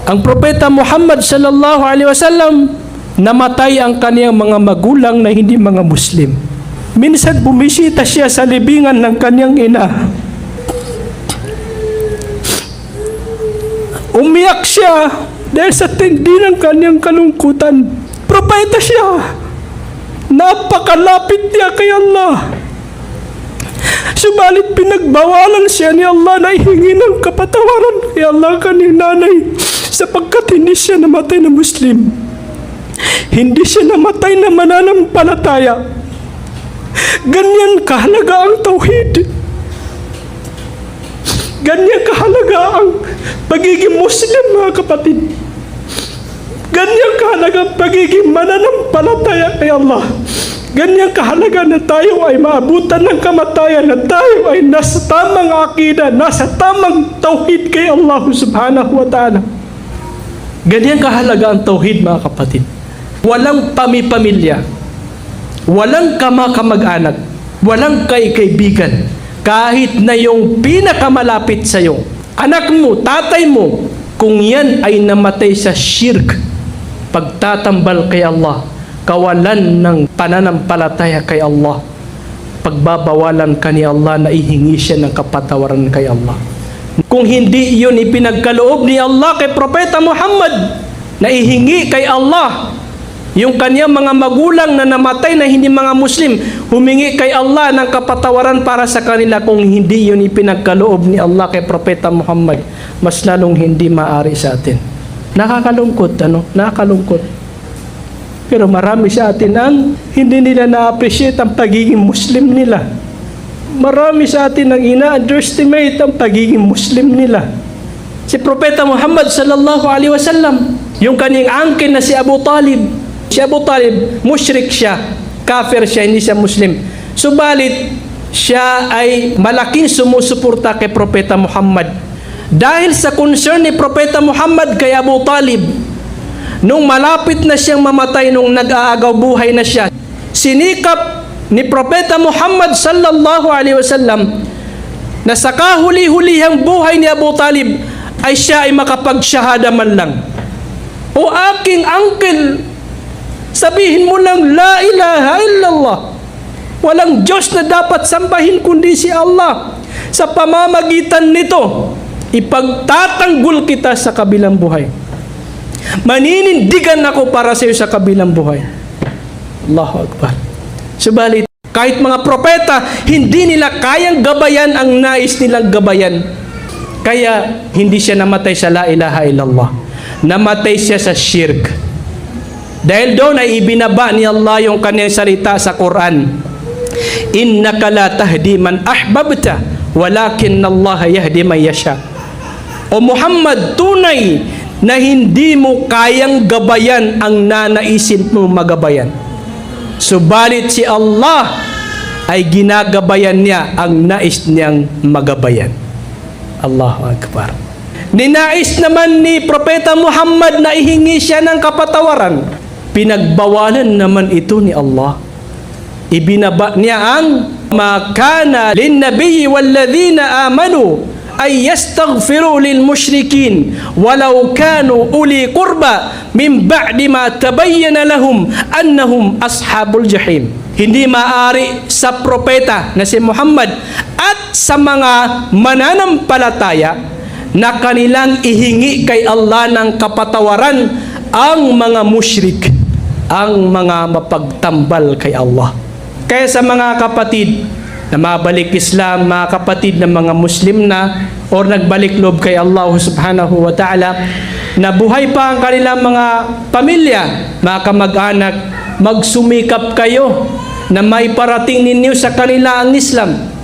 Ang Propeta Muhammad sallallahu alaihi wasallam, namatay ang kaniyang mga magulang na hindi mga Muslim. Minsan bumisita siya sa libingan ng kaniyang ina. Umiyak siya dahil sa tindi ng kaniyang kalungkutan. Propeta siya. Napakalapit niya kay Allah. Subalit pinagbawalan siya ni Allah na ihingi ng kapatawaran kay Allah kaniyang nanay sapagkat hindi siya namatay na Muslim. Hindi siya namatay na mananampalataya. Ganyan kahalaga ang tauhid. Ganyan kahalaga ang pagiging Muslim, mga kapatid. Ganyan kahalaga ang pagiging mananampalataya kay Allah. Ganyan kahalaga na tayo ay maabutan ng kamatayan, na tayo ay nasa tamang akida, nasa tamang tauhid kay Allah subhanahu wa ta'ala. Ganyan kahalaga ang tauhid, mga kapatid. Walang pamipamilya, walang kamag-anak, walang kaibigan. Kahit na yung pinakamalapit sa iyo, anak mo, tatay mo, kung yan ay namatay sa shirk, pagtatambal kay Allah, kawalan ng pananampalataya kay Allah, pagbabawalan ka ni Allah na ihingi siya ng kapatawaran kay Allah. Kung hindi yun ipinagkaloob ni Allah kay Propeta Muhammad na ihingi kay Allah, yung kanyang mga magulang na namatay na hindi mga Muslim, humingi kay Allah ng kapatawaran para sa kanila, kung hindi yun ipinagkaloob ni Allah kay Propeta Muhammad, mas lalong hindi maaari sa atin. Nakakalungkot, Nakakalungkot. Pero marami sa atin ang hindi nila na-appreciate ang pagiging Muslim nila. Marami sa atin ang ina-underestimate ang pagiging Muslim nila. Si Propeta Muhammad sallallahu alaihi wasallam, yung kanyang angkin na si Abu Talib, mushrik siya, kafir siya, hindi siya Muslim. Subalit, siya ay malaking sumusuporta kay Propeta Muhammad. Dahil sa concern ni Propeta Muhammad kay Abu Talib, nung malapit na siyang mamatay, nung nag-aagaw buhay na siya, sinikap ni Propeta Muhammad sallallahu alaihi wasallam na sa kahuli-hulihang buhay ni Abu Talib ay siya ay makapagsyahada man lang. O aking uncle, sabihin mo lang, la ilaha illallah. Walang Diyos na dapat sambahin kundi si Allah. Sa pamamagitan nito, ipagtatanggol kita sa kabilang buhay. Maninindigan ako para sa iyo sa kabilang buhay. Allahu Akbar. Subalit, kahit mga propeta, hindi nila kayang gabayan ang nais nilang gabayan. Kaya, hindi siya namatay sa la ilaha illallah. Namatay siya sa shirk. Dahil doon ay ibinaba ni Allah yung kanyang salita sa Quran. Innaka la tahdi man ahbabta, walakin Allah yahdi man yasha. O Muhammad, tunay na hindi mo kayang gabayan ang nanaisin mo magabayan. Subalit si Allah ay ginagabayan niya ang nais niyang magabayan. Allahu Akbar. Ninais naman ni Propeta Muhammad na ihingi siya ng kapatawaran. Pinagbawalan naman ito ni Allah. Ibinaba niya ang makana linnabiyyi walladhina amanu ay yastaghfiru lil mushrikin walau kanu uli qurba min ba'di ma tabayyana lahum annahum ashabul jahim. Hindi maaari sa propeta na si Muhammad at sa mga mananampalataya na kanilang ihingi kay Allah ng kapatawaran ang mga musyrik, ang mga mapagtambal kay Allah. Kaya sa mga kapatid na mabalik Islam, mga kapatid na mga Muslim na o nagbalik loob kay Allah subhanahu wa ta'ala, na buhay pa ang kanilang mga pamilya, mga kamag-anak, magsumikap kayo na maiparating ninyo sa kanila ang Islam.